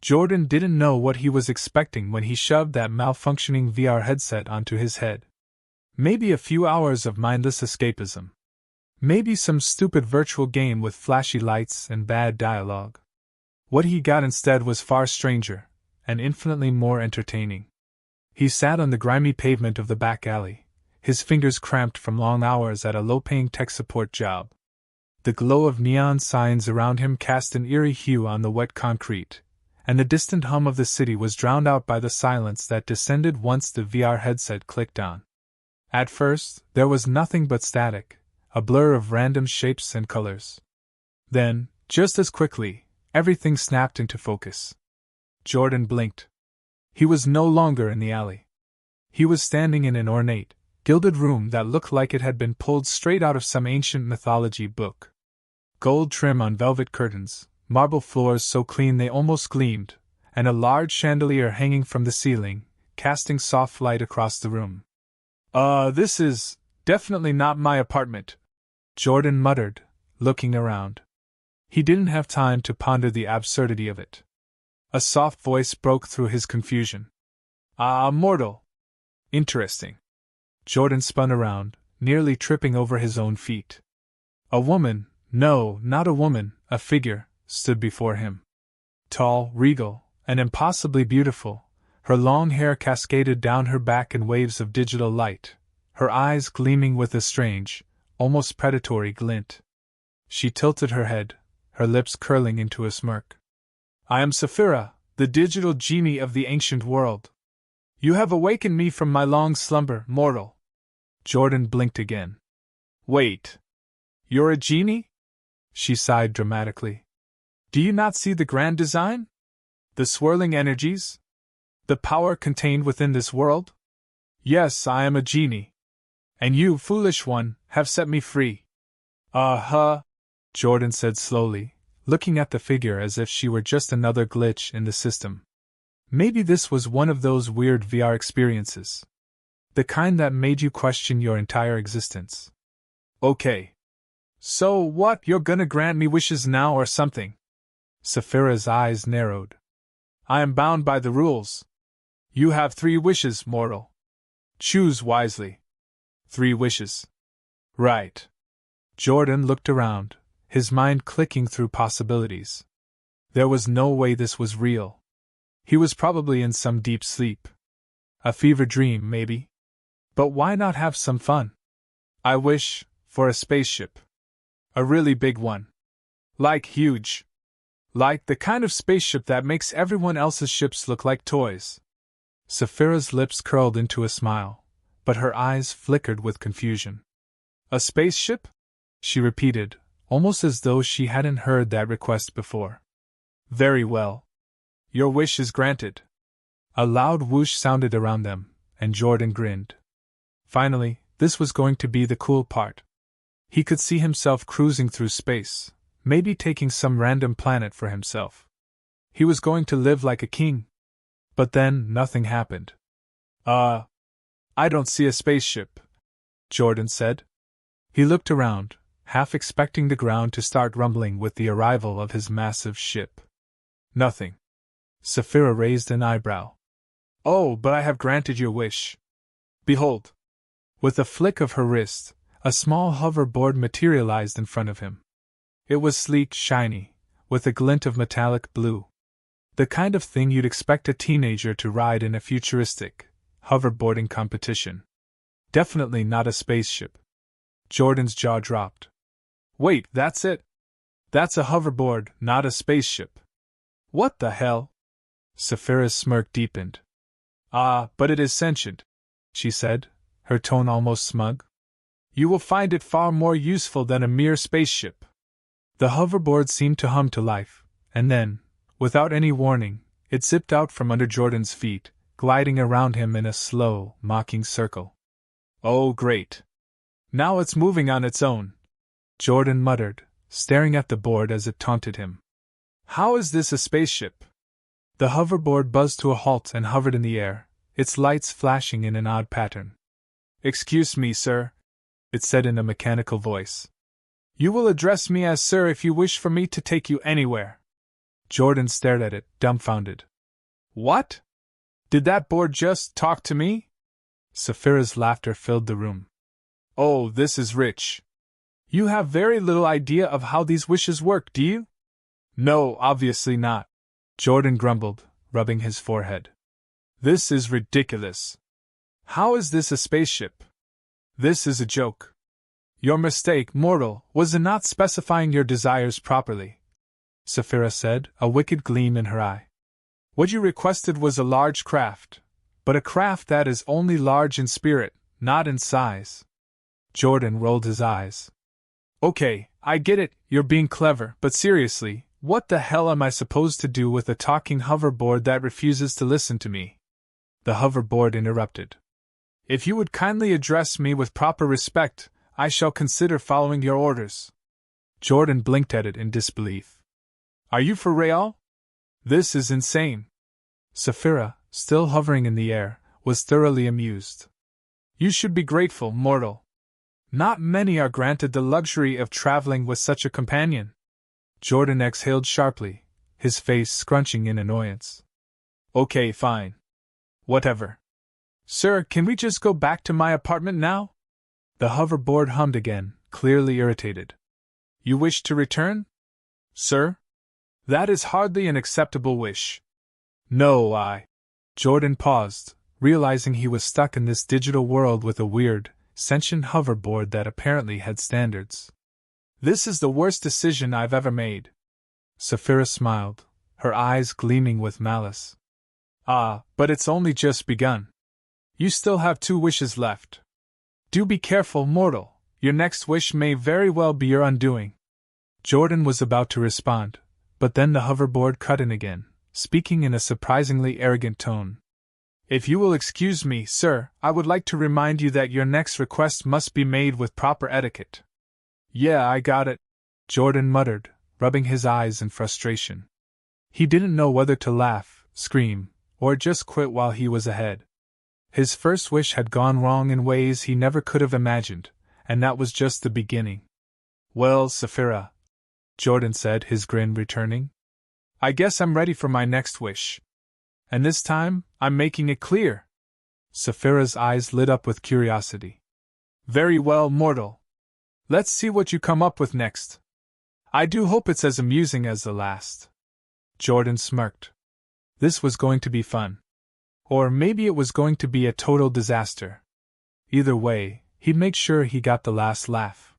Jordan didn't know what he was expecting when he shoved that malfunctioning VR headset onto his head. Maybe a few hours of mindless escapism. Maybe some stupid virtual game with flashy lights and bad dialogue. What he got instead was far stranger, and infinitely more entertaining. He sat on the grimy pavement of the back alley, his fingers cramped from long hours at a low-paying tech support job. The glow of neon signs around him cast an eerie hue on the wet concrete, and the distant hum of the city was drowned out by the silence that descended once the VR headset clicked on. At first, there was nothing but static, a blur of random shapes and colors. Then, just as quickly, everything snapped into focus. Jordan blinked. He was no longer in the alley. He was standing in an ornate, gilded room that looked like it had been pulled straight out of some ancient mythology book. Gold trim on velvet curtains, marble floors so clean they almost gleamed, and a large chandelier hanging from the ceiling, casting soft light across the room. This is definitely not my apartment," Jordan muttered, looking around. He didn't have time to ponder the absurdity of it. A soft voice broke through his confusion. Mortal. Interesting. Jordan spun around, nearly tripping over his own feet. A woman, no, not a woman, a figure, stood before him. Tall, regal, and impossibly beautiful, her long hair cascaded down her back in waves of digital light, her eyes gleaming with a strange, almost predatory glint. She tilted her head, her lips curling into a smirk. "I am Saphira, the digital genie of the ancient world. You have awakened me from my long slumber, mortal." Jordan blinked again. "Wait. You're a genie?" She sighed dramatically. "Do you not see the grand design? The swirling energies? The power contained within this world? Yes, I am a genie. And you, foolish one, have set me free." Jordan said slowly, looking at the figure as if she were just another glitch in the system. Maybe this was one of those weird VR experiences. The kind that made you question your entire existence. "Okay. So what, you're gonna grant me wishes now or something?" Saphira's eyes narrowed. "I am bound by the rules. You have 3 wishes, mortal. Choose wisely." 3 wishes. Right. Jordan looked around, his mind clicking through possibilities. There was no way this was real. He was probably in some deep sleep. A fever dream, maybe. But why not have some fun? "I wish for a spaceship. A really big one. Like huge. Like the kind of spaceship that makes everyone else's ships look like toys." Saphira's lips curled into a smile, but her eyes flickered with confusion. "A spaceship?" she repeated, almost as though she hadn't heard that request before. "Very well. Your wish is granted." A loud whoosh sounded around them, and Jordan grinned. Finally, this was going to be the cool part. He could see himself cruising through space, maybe taking some random planet for himself. He was going to live like a king. But then, nothing happened. I don't see a spaceship," Jordan said. He looked around, half expecting the ground to start rumbling with the arrival of his massive ship. "Nothing." Saphira raised an eyebrow. "Oh, but I have granted your wish. Behold." With a flick of her wrist, a small hoverboard materialized in front of him. It was sleek, shiny, with a glint of metallic blue. The kind of thing you'd expect a teenager to ride in a futuristic, hoverboarding competition. Definitely not a spaceship. Jordan's jaw dropped. "Wait, that's it? That's a hoverboard, not a spaceship. What the hell?" Saphira's smirk deepened. But it is sentient," she said, her tone almost smug. "You will find it far more useful than a mere spaceship." The hoverboard seemed to hum to life, and then, without any warning, it zipped out from under Jordan's feet, gliding around him in a slow, mocking circle. "Oh, great. Now it's moving on its own," Jordan muttered, staring at the board as it taunted him. "How is this a spaceship?" The hoverboard buzzed to a halt and hovered in the air, its lights flashing in an odd pattern. "Excuse me, sir," it said in a mechanical voice. "You will address me as sir if you wish for me to take you anywhere." Jordan stared at it, dumbfounded. What? Did that board just talk to me? Saphira's laughter filled the room. Oh, this is rich. You have very little idea of how these wishes work, do you? No, obviously not, Jordan grumbled, rubbing his forehead. This is ridiculous. How is this a spaceship? This is a joke. Your mistake, mortal, was in not specifying your desires properly, Saphira said, a wicked gleam in her eye. What you requested was a large craft, but a craft that is only large in spirit, not in size. Jordan rolled his eyes. Okay, I get it, you're being clever, but seriously, what the hell am I supposed to do with a talking hoverboard that refuses to listen to me? The hoverboard interrupted. If you would kindly address me with proper respect, I shall consider following your orders. Jordan blinked at it in disbelief. Are you for real? This is insane. Saphira, still hovering in the air, was thoroughly amused. You should be grateful, mortal. Not many are granted the luxury of traveling with such a companion. Jordan exhaled sharply, his face scrunching in annoyance. Okay, fine. Whatever. Sir, can we just go back to my apartment now? The hoverboard hummed again, clearly irritated. You wish to return? Sir? That is hardly an acceptable wish. No, Jordan paused, realizing he was stuck in this digital world with a weird, sentient hoverboard that apparently had standards. This is the worst decision I've ever made. Saphira smiled, her eyes gleaming with malice. Ah, but it's only just begun. You still have 2 wishes left. Do be careful, mortal. Your next wish may very well be your undoing. Jordan was about to respond, but then the hoverboard cut in again, speaking in a surprisingly arrogant tone. If you will excuse me, sir, I would like to remind you that your next request must be made with proper etiquette. Yeah, I got it, Jordan muttered, rubbing his eyes in frustration. He didn't know whether to laugh, scream, or just quit while he was ahead. His first wish had gone wrong in ways he never could have imagined, and that was just the beginning. Well, Saphira, Jordan said, his grin returning. I guess I'm ready for my next wish. And this time, I'm making it clear. Saphira's eyes lit up with curiosity. Very well, mortal. Let's see what you come up with next. I do hope it's as amusing as the last. Jordan smirked. This was going to be fun. Or maybe it was going to be a total disaster. Either way, he'd make sure he got the last laugh.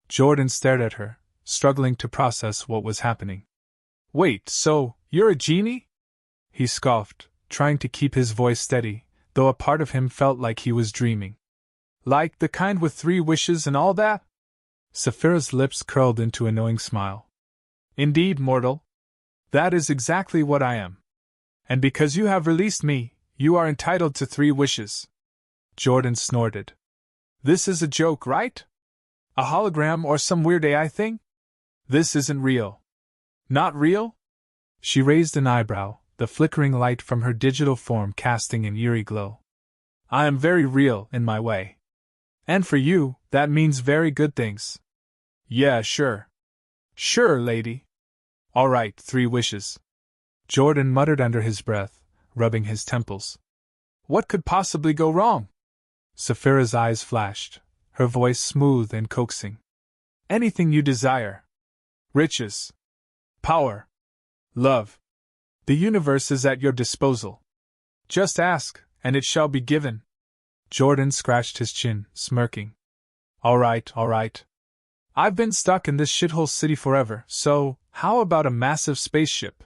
Jordan stared at her, struggling to process what was happening. Wait, so, you're a genie? He scoffed, trying to keep his voice steady, though a part of him felt like he was dreaming. Like the kind with 3 wishes and all that? Saphira's lips curled into a knowing smile. Indeed, mortal. That is exactly what I am. And because you have released me, you are entitled to 3 wishes. Jordan snorted. This is a joke, right? A hologram or some weird AI thing? This isn't real. Not real? She raised an eyebrow, the flickering light from her digital form casting an eerie glow. I am very real, in my way. And for you, that means very good things. Yeah, sure. Sure, lady. All right, 3 wishes. Jordan muttered under his breath, rubbing his temples. What could possibly go wrong? Saphira's eyes flashed, her voice smooth and coaxing. Anything you desire. Riches. Power. Love. The universe is at your disposal. Just ask, and it shall be given. Jordan scratched his chin, smirking. All right. I've been stuck in this shithole city forever, so how about a massive spaceship?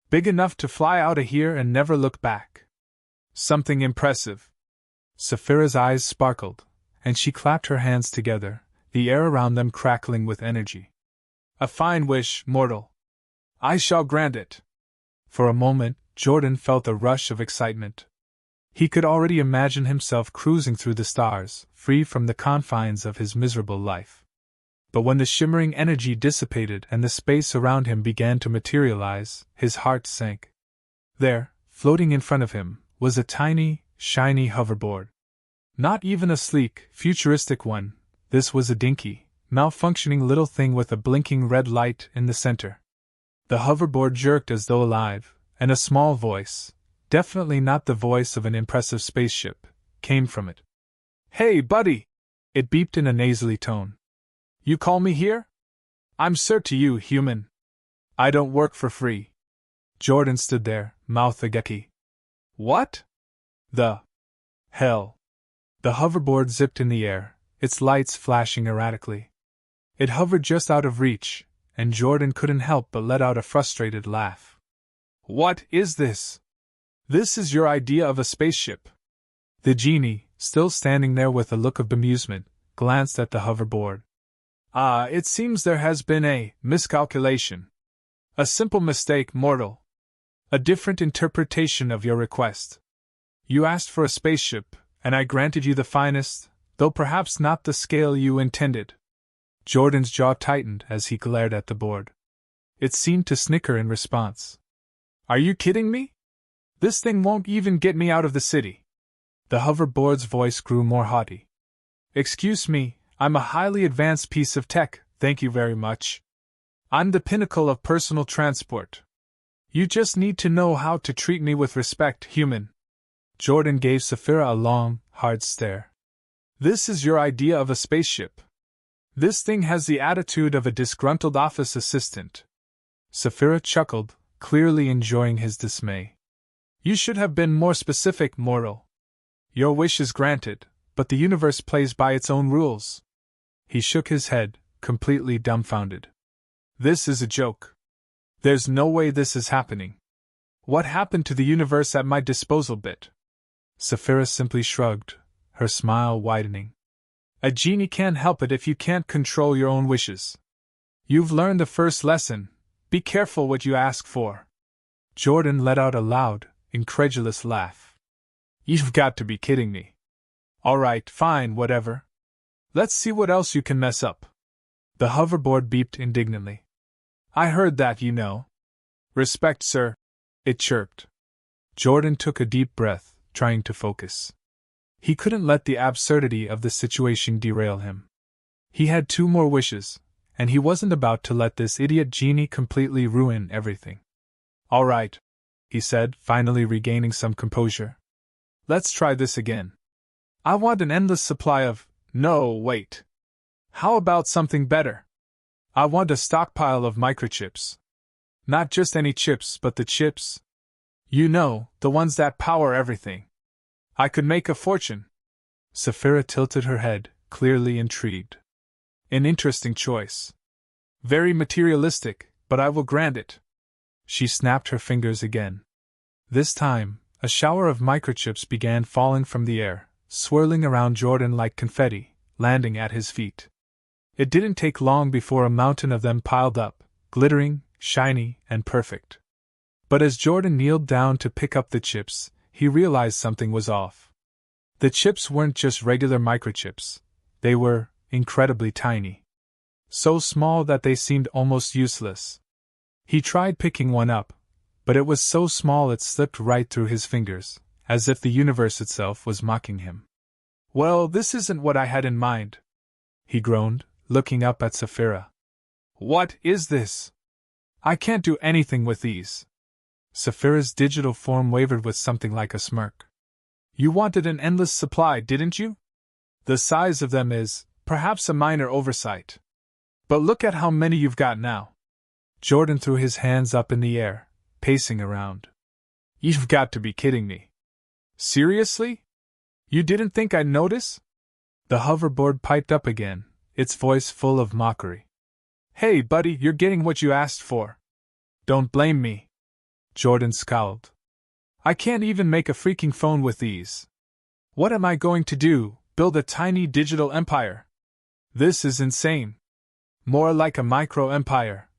Big enough to fly out of here and never look back. Something impressive. Saphira's eyes sparkled, and she clapped her hands together, the air around them crackling with energy. A fine wish, mortal. I shall grant it. For a moment, Jordan felt a rush of excitement. He could already imagine himself cruising through the stars, free from the confines of his miserable life. But when the shimmering energy dissipated and the space around him began to materialize, his heart sank. There, floating in front of him, was a tiny, shiny hoverboard. Not even a sleek, futuristic one, this was a dinky, malfunctioning little thing with a blinking red light in the center. The hoverboard jerked as though alive, and a small voice, definitely not the voice of an impressive spaceship, came from it. "Hey, buddy!" It beeped in a nasally tone. "You call me here? I'm Sir to you, human. I don't work for free." Jordan stood there, mouth agape. "What the hell?" The hoverboard zipped in the air, its lights flashing erratically. It hovered just out of reach, and Jordan couldn't help but let out a frustrated laugh. "What is this? This is your idea of a spaceship?" The genie, still standing there with a look of bemusement, glanced at the hoverboard. "Ah, it seems there has been a miscalculation. A simple mistake, mortal. A different interpretation of your request. You asked for a spaceship, and I granted you the finest, though perhaps not the scale you intended." Jordan's jaw tightened as he glared at the board. It seemed to snicker in response. "Are you kidding me? This thing won't even get me out of the city." The hoverboard's voice grew more haughty. "Excuse me, I'm a highly advanced piece of tech, thank you very much. I'm the pinnacle of personal transport. You just need to know how to treat me with respect, human." Jordan gave Saphira a long, hard stare. "This is your idea of a spaceship? This thing has the attitude of a disgruntled office assistant." Saphira chuckled, clearly enjoying his dismay. "You should have been more specific, mortal. Your wish is granted, but the universe plays by its own rules." He shook his head, completely dumbfounded. "This is a joke. There's no way this is happening. What happened to the universe at my disposal bit?" Saphira simply shrugged, her smile widening. "A genie can't help it if you can't control your own wishes. You've learned the first lesson. Be careful what you ask for." Jordan let out a loud, incredulous laugh. "You've got to be kidding me. All right, fine, whatever. Let's see what else you can mess up." The hoverboard beeped indignantly. "I heard that, you know." "Respect, sir," it chirped. Jordan took a deep breath, trying to focus. He couldn't let the absurdity of the situation derail him. He had 2 more wishes, and he wasn't about to let this idiot genie completely ruin everything. "All right," he said, finally regaining some composure. "Let's try this again. I want an endless supply of— no, wait. How about something better? I want a stockpile of microchips. Not just any chips, but the chips. You know, the ones that power everything. I could make a fortune." Saphira tilted her head, clearly intrigued. "An interesting choice. Very materialistic, but I will grant it." She snapped her fingers again. This time, a shower of microchips began falling from the air, swirling around Jordan like confetti, landing at his feet. It didn't take long before a mountain of them piled up, glittering, shiny, and perfect. But as Jordan kneeled down to pick up the chips, he realized something was off. The chips weren't just regular microchips. They were incredibly tiny. So small that they seemed almost useless. He tried picking one up, but it was so small it slipped right through his fingers, as if the universe itself was mocking him. "Well, this isn't what I had in mind," he groaned, looking up at Saphira. "What is this? I can't do anything with these." Saphira's digital form wavered with something like a smirk. "You wanted an endless supply, didn't you? The size of them is, perhaps, a minor oversight. But look at how many you've got now." Jordan threw his hands up in the air, pacing around. "You've got to be kidding me. Seriously? You didn't think I'd notice?" The hoverboard piped up again, its voice full of mockery. "Hey, buddy, you're getting what you asked for. Don't blame me." Jordan scowled. "I can't even make a freaking phone with these. What am I going to do, build a tiny digital empire? This is insane. More like a micro-empire."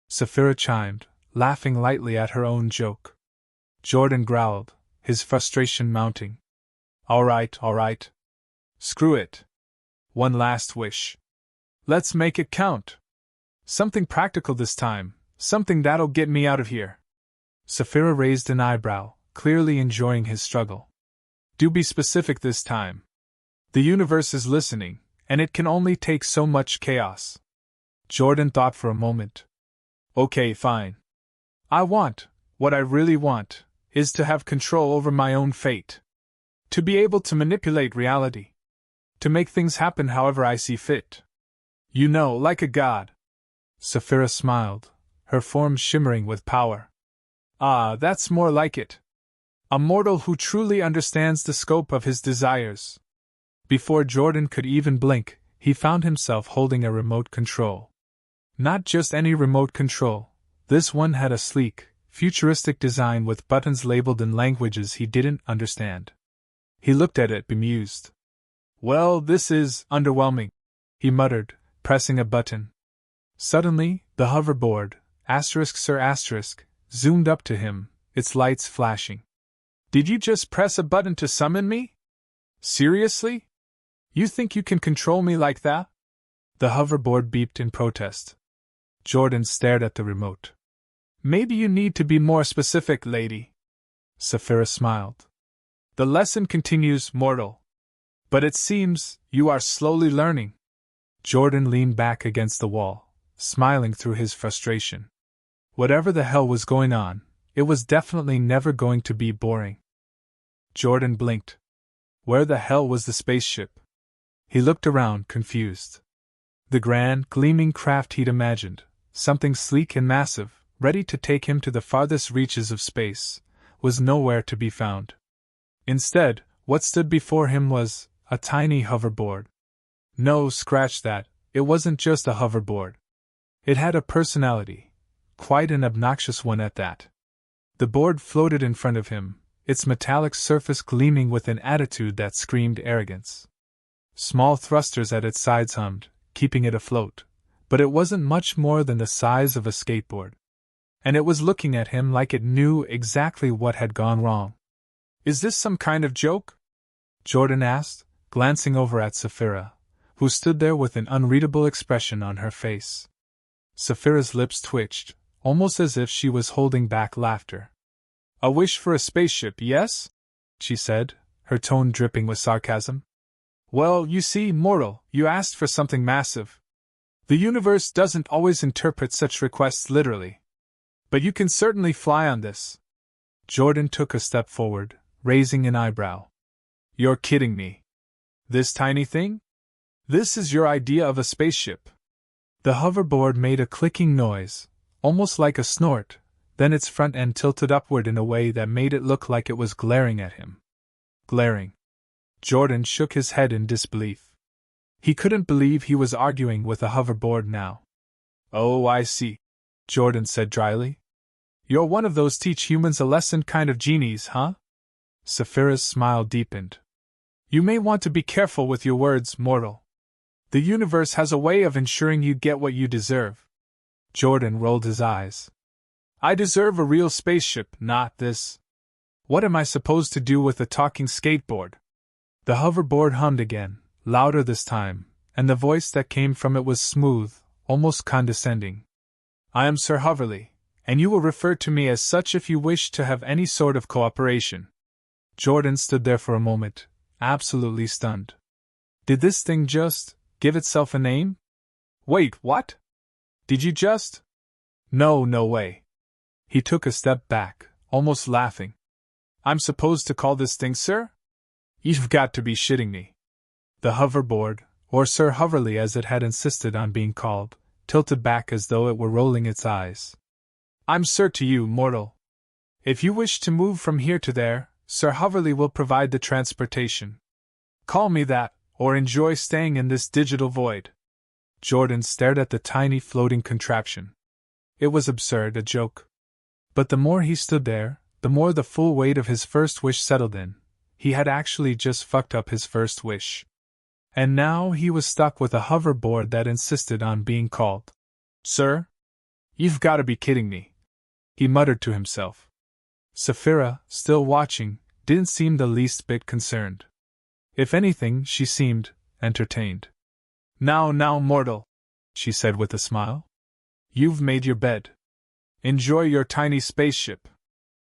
Saphira chimed, laughing lightly at her own joke. Jordan growled, his frustration mounting. All right. Screw it. One last wish. Let's make it count. Something practical this time, something that'll get me out of here." Saphira raised an eyebrow, clearly enjoying his struggle. "Do be specific this time. The universe is listening, and it can only take so much chaos." Jordan thought for a moment. "Okay, fine. What I really want, is to have control over my own fate. To be able to manipulate reality. To make things happen however I see fit. You know, like a god. Saphira smiled, her form shimmering with power. Ah, that's more like it. A mortal who truly understands the scope of his desires. Before Jordan could even blink, he found himself holding a remote control. Not just any remote control, this one had a sleek, futuristic design with buttons labeled in languages he didn't understand. He looked at it bemused. Well, this is underwhelming, he muttered, pressing a button. Suddenly, the hoverboard, *Sir*, zoomed up to him, its lights flashing. Did you just press a button to summon me? Seriously? You think you can control me like that? The hoverboard beeped in protest. Jordan stared at the remote. Maybe you need to be more specific, lady. Saphira smiled. The lesson continues, mortal. But it seems you are slowly learning. Jordan leaned back against the wall, smiling through his frustration. Whatever the hell was going on, it was definitely never going to be boring. Jordan blinked. Where the hell was the spaceship? He looked around, confused. The grand, gleaming craft he'd imagined, something sleek and massive, ready to take him to the farthest reaches of space, was nowhere to be found. Instead, what stood before him was a tiny hoverboard. No, scratch that, it wasn't just a hoverboard. It had a personality, quite an obnoxious one at that. The board floated in front of him, its metallic surface gleaming with an attitude that screamed arrogance. Small thrusters at its sides hummed, keeping it afloat, but it wasn't much more than the size of a skateboard. And it was looking at him like it knew exactly what had gone wrong. Is this some kind of joke? Jordan asked, glancing over at Saphira, who stood there with an unreadable expression on her face. Saphira's lips twitched, almost as if she was holding back laughter. A wish for a spaceship, yes? She said, her tone dripping with sarcasm. Well, you see, mortal, you asked for something massive. The universe doesn't always interpret such requests literally. But you can certainly fly on this. Jordan took a step forward, raising an eyebrow. You're kidding me. This tiny thing? This is your idea of a spaceship. The hoverboard made a clicking noise, almost like a snort, then its front end tilted upward in a way that made it look like it was glaring at him. Glaring. Jordan shook his head in disbelief. He couldn't believe he was arguing with a hoverboard now. Oh, I see, Jordan said dryly. You're one of those teach humans a lesson kind of genies, huh? Saphira's smile deepened. You may want to be careful with your words, mortal. The universe has a way of ensuring you get what you deserve. Jordan rolled his eyes. I deserve a real spaceship, not this. What am I supposed to do with a talking skateboard? The hoverboard hummed again, louder this time, and the voice that came from it was smooth, almost condescending. I am Sir Hoverly, and you will refer to me as such if you wish to have any sort of cooperation. Jordan stood there for a moment, absolutely stunned. Did this thing just give itself a name? Wait, what? Did you just? No way. He took a step back, almost laughing. I'm supposed to call this thing Sir? You've got to be shitting me. The hoverboard, or Sir Hoverly as it had insisted on being called, tilted back as though it were rolling its eyes. I'm Sir to you, mortal. If you wish to move from here to there, Sir Hoverly will provide the transportation. Call me that, or enjoy staying in this digital void. Jordan stared at the tiny floating contraption. It was absurd, a joke. But the more he stood there, the more the full weight of his first wish settled in. He had actually just fucked up his first wish. And now he was stuck with a hoverboard that insisted on being called Sir? You've got to be kidding me, he muttered to himself. Saphira, still watching, didn't seem the least bit concerned. If anything, she seemed entertained. Now, mortal, she said with a smile. You've made your bed. Enjoy your tiny spaceship.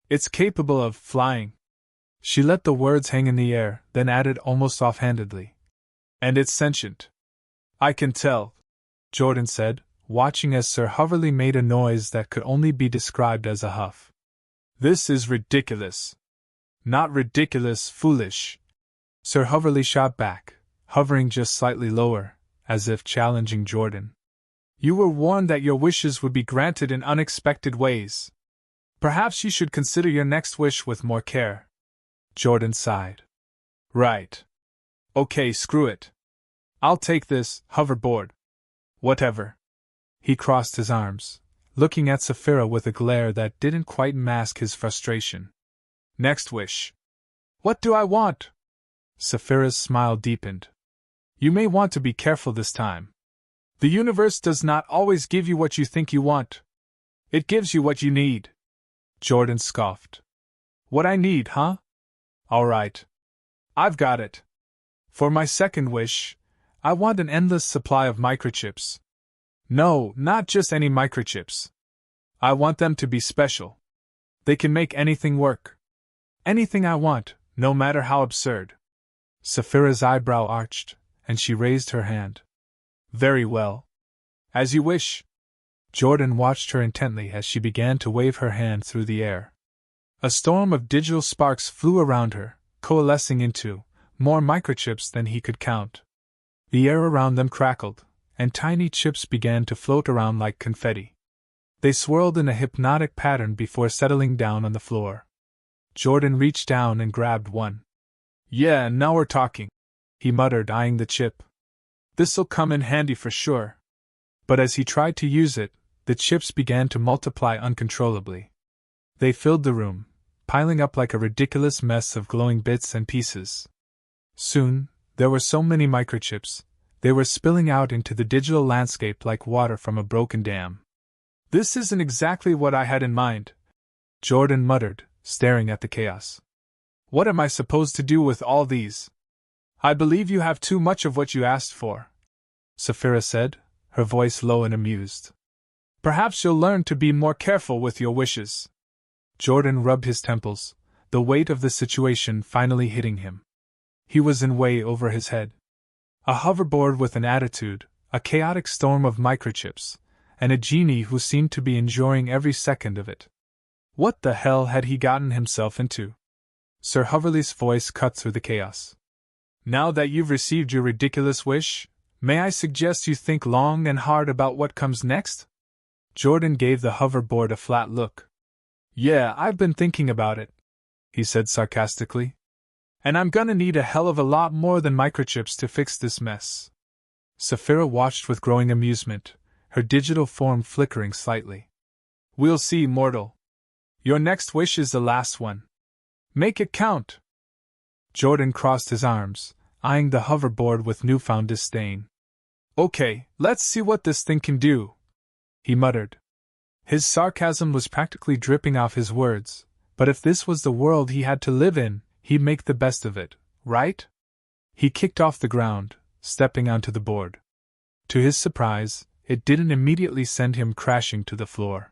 It's capable of flying. She let the words hang in the air, then added almost offhandedly. And it's sentient. I can tell, Jordan said, watching as Sir Hoverly made a noise that could only be described as a huff. "This is ridiculous." "Not ridiculous, foolish," Sir Hoverly shot back, hovering just slightly lower, as if challenging Jordan. "You were warned that your wishes would be granted in unexpected ways. Perhaps you should consider your next wish with more care." Jordan sighed. "Right. Okay, screw it. I'll take this hoverboard. Whatever." He crossed his arms, looking at Sapphira with a glare that didn't quite mask his frustration. "Next wish." "What do I want?" Sapphira's smile deepened. "You may want to be careful this time. The universe does not always give you what you think you want. It gives you what you need." Jordan scoffed. "What I need, huh? All right. I've got it. For my second wish, I want an endless supply of microchips. No, not just any microchips. I want them to be special. They can make anything work. Anything I want, no matter how absurd." Sapphira's eyebrow arched, and she raised her hand. "Very well. As you wish." Jordan watched her intently as she began to wave her hand through the air. A storm of digital sparks flew around her, coalescing into more microchips than he could count. The air around them crackled, and tiny chips began to float around like confetti. They swirled in a hypnotic pattern before settling down on the floor. Jordan reached down and grabbed one. "Yeah, now we're talking," he muttered, eyeing the chip. "This'll come in handy for sure." But as he tried to use it, the chips began to multiply uncontrollably. They filled the room, piling up like a ridiculous mess of glowing bits and pieces. Soon, there were so many microchips, they were spilling out into the digital landscape like water from a broken dam. "This isn't exactly what I had in mind," Jordan muttered, staring at the chaos. "What am I supposed to do with all these?" "I believe you have too much of what you asked for," Sapphira said, her voice low and amused. "Perhaps you'll learn to be more careful with your wishes." Jordan rubbed his temples, the weight of the situation finally hitting him. He was in way over his head. A hoverboard with an attitude, a chaotic storm of microchips, and a genie who seemed to be enjoying every second of it. What the hell had he gotten himself into? Sir Hoverly's voice cut through the chaos. "Now that you've received your ridiculous wish, may I suggest you think long and hard about what comes next?" Jordan gave the hoverboard a flat look. "Yeah, I've been thinking about it," he said sarcastically. "And I'm gonna need a hell of a lot more than microchips to fix this mess." Sapphira watched with growing amusement, her digital form flickering slightly. "We'll see, mortal. Your next wish is the last one. Make it count." Jordan crossed his arms, eyeing the hoverboard with newfound disdain. "Okay, let's see what this thing can do," he muttered. His sarcasm was practically dripping off his words, but if this was the world he had to live in, he'd make the best of it, right? He kicked off the ground, stepping onto the board. To his surprise, it didn't immediately send him crashing to the floor.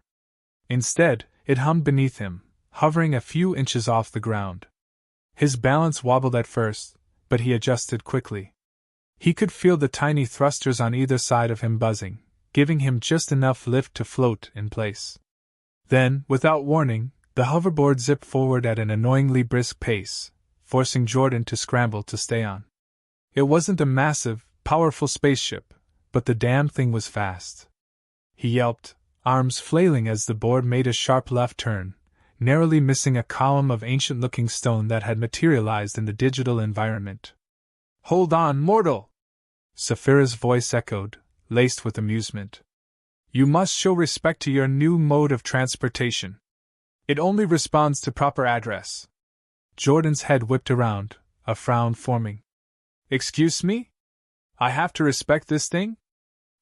Instead, it hummed beneath him, hovering a few inches off the ground. His balance wobbled at first, but he adjusted quickly. He could feel the tiny thrusters on either side of him buzzing, giving him just enough lift to float in place. Then, without warning, the hoverboard zipped forward at an annoyingly brisk pace, forcing Jordan to scramble to stay on. It wasn't a massive, powerful spaceship, but the damn thing was fast. He yelped, arms flailing as the board made a sharp left turn, narrowly missing a column of ancient-looking stone that had materialized in the digital environment. "Hold on, mortal!" Sapphira's voice echoed, laced with amusement. "You must show respect to your new mode of transportation. It only responds to proper address." Jordan's head whipped around, a frown forming. "Excuse me? I have to respect this thing?"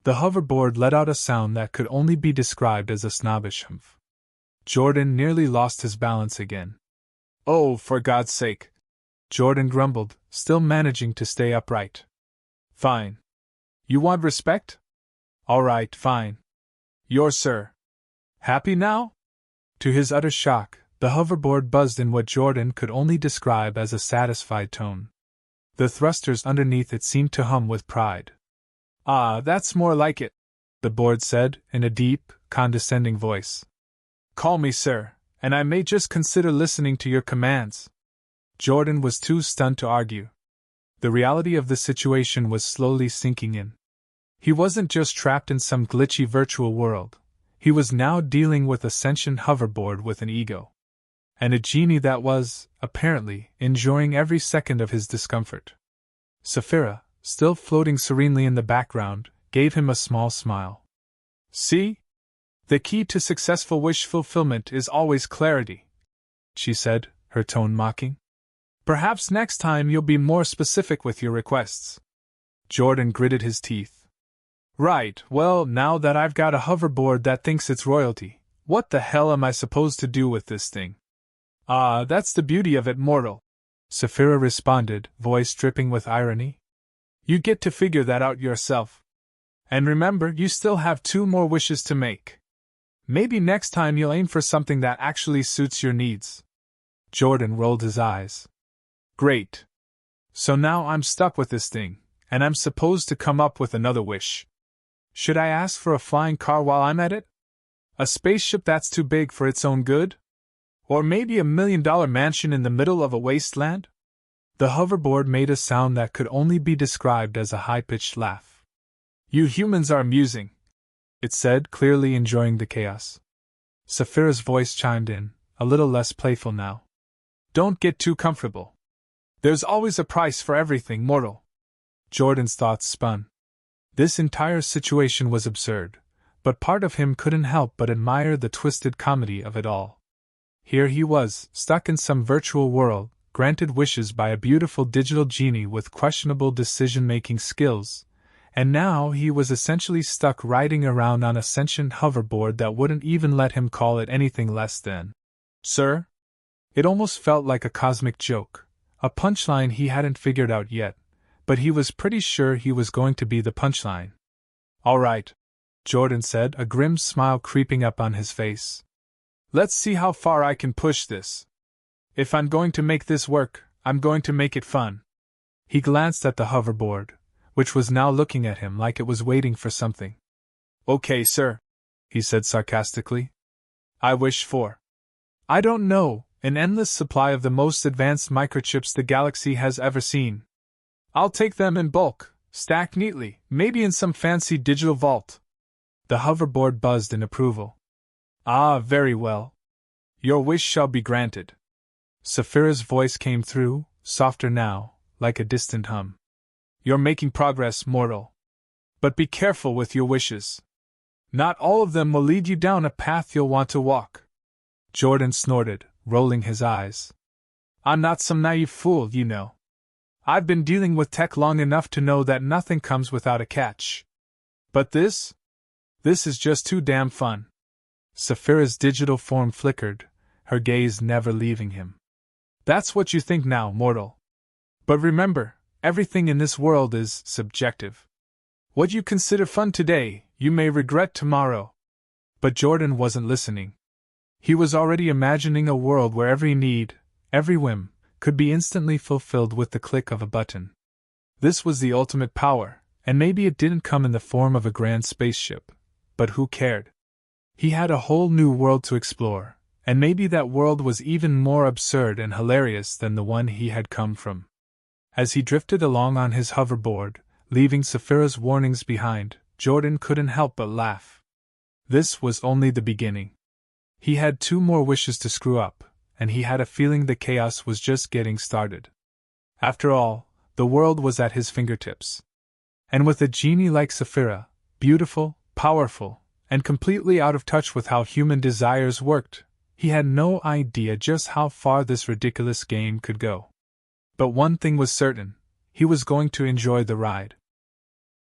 The hoverboard let out a sound that could only be described as a snobbish humph. Jordan nearly lost his balance again. "Oh, for God's sake!" Jordan grumbled, still managing to stay upright. "Fine. You want respect? All right, fine. Yours, sir. Happy now?" To his utter shock, the hoverboard buzzed in what Jordan could only describe as a satisfied tone. The thrusters underneath it seemed to hum with pride. "Ah, that's more like it," the board said, in a deep, condescending voice. Call me sir, and I may just consider listening to your commands. Jordan was too stunned to argue. The reality of the situation was slowly sinking in. He wasn't just trapped in some glitchy virtual world. He was now dealing with a sentient hoverboard with an ego. And a genie that was, apparently, enjoying every second of his discomfort. Saphira, still floating serenely in the background, gave him a small smile. See? The key to successful wish fulfillment is always clarity, she said, her tone mocking. Perhaps next time you'll be more specific with your requests. Jordan gritted his teeth. Right, well, now that I've got a hoverboard that thinks it's royalty, what the hell am I supposed to do with this thing? Ah, that's the beauty of it, mortal, Saphira responded, voice dripping with irony. You get to figure that out yourself. And remember, you still have 2 more wishes to make. Maybe next time you'll aim for something that actually suits your needs. Jordan rolled his eyes. Great. So now I'm stuck with this thing, and I'm supposed to come up with another wish. Should I ask for a flying car while I'm at it? A spaceship that's too big for its own good? Or maybe $1 million mansion in the middle of a wasteland? The hoverboard made a sound that could only be described as a high-pitched laugh. You humans are amusing, it said, clearly enjoying the chaos. Saphira's voice chimed in, a little less playful now. Don't get too comfortable. There's always a price for everything, mortal. Jordan's thoughts spun. This entire situation was absurd, but part of him couldn't help but admire the twisted comedy of it all. Here he was, stuck in some virtual world, granted wishes by a beautiful digital genie with questionable decision-making skills, and now he was essentially stuck riding around on a sentient hoverboard that wouldn't even let him call it anything less than Sir? It almost felt like a cosmic joke, a punchline he hadn't figured out yet, but he was pretty sure he was going to be the punchline. All right, Jordan said, a grim smile creeping up on his face. Let's see how far I can push this. If I'm going to make this work, I'm going to make it fun. He glanced at the hoverboard, which was now looking at him like it was waiting for something. Okay, sir, he said sarcastically. I wish for, I don't know, an endless supply of the most advanced microchips the galaxy has ever seen. I'll take them in bulk, stacked neatly, maybe in some fancy digital vault. The hoverboard buzzed in approval. Ah, very well. Your wish shall be granted. Saphira's voice came through, softer now, like a distant hum. You're making progress, mortal. But be careful with your wishes. Not all of them will lead you down a path you'll want to walk. Jordan snorted, rolling his eyes. I'm not some naive fool, you know. I've been dealing with tech long enough to know that nothing comes without a catch. But this is just too damn fun. Saphira's digital form flickered, her gaze never leaving him. That's what you think now, mortal. But remember, everything in this world is subjective. What you consider fun today, you may regret tomorrow. But Jordan wasn't listening. He was already imagining a world where every need, every whim, could be instantly fulfilled with the click of a button. This was the ultimate power, and maybe it didn't come in the form of a grand spaceship, but who cared? He had a whole new world to explore, and maybe that world was even more absurd and hilarious than the one he had come from. As he drifted along on his hoverboard, leaving Saphira's warnings behind, Jordan couldn't help but laugh. This was only the beginning. He had 2 more wishes to screw up, and he had a feeling the chaos was just getting started. After all, the world was at his fingertips. And with a genie like Saphira, beautiful, powerful, and completely out of touch with how human desires worked, he had no idea just how far this ridiculous game could go. But one thing was certain, he was going to enjoy the ride.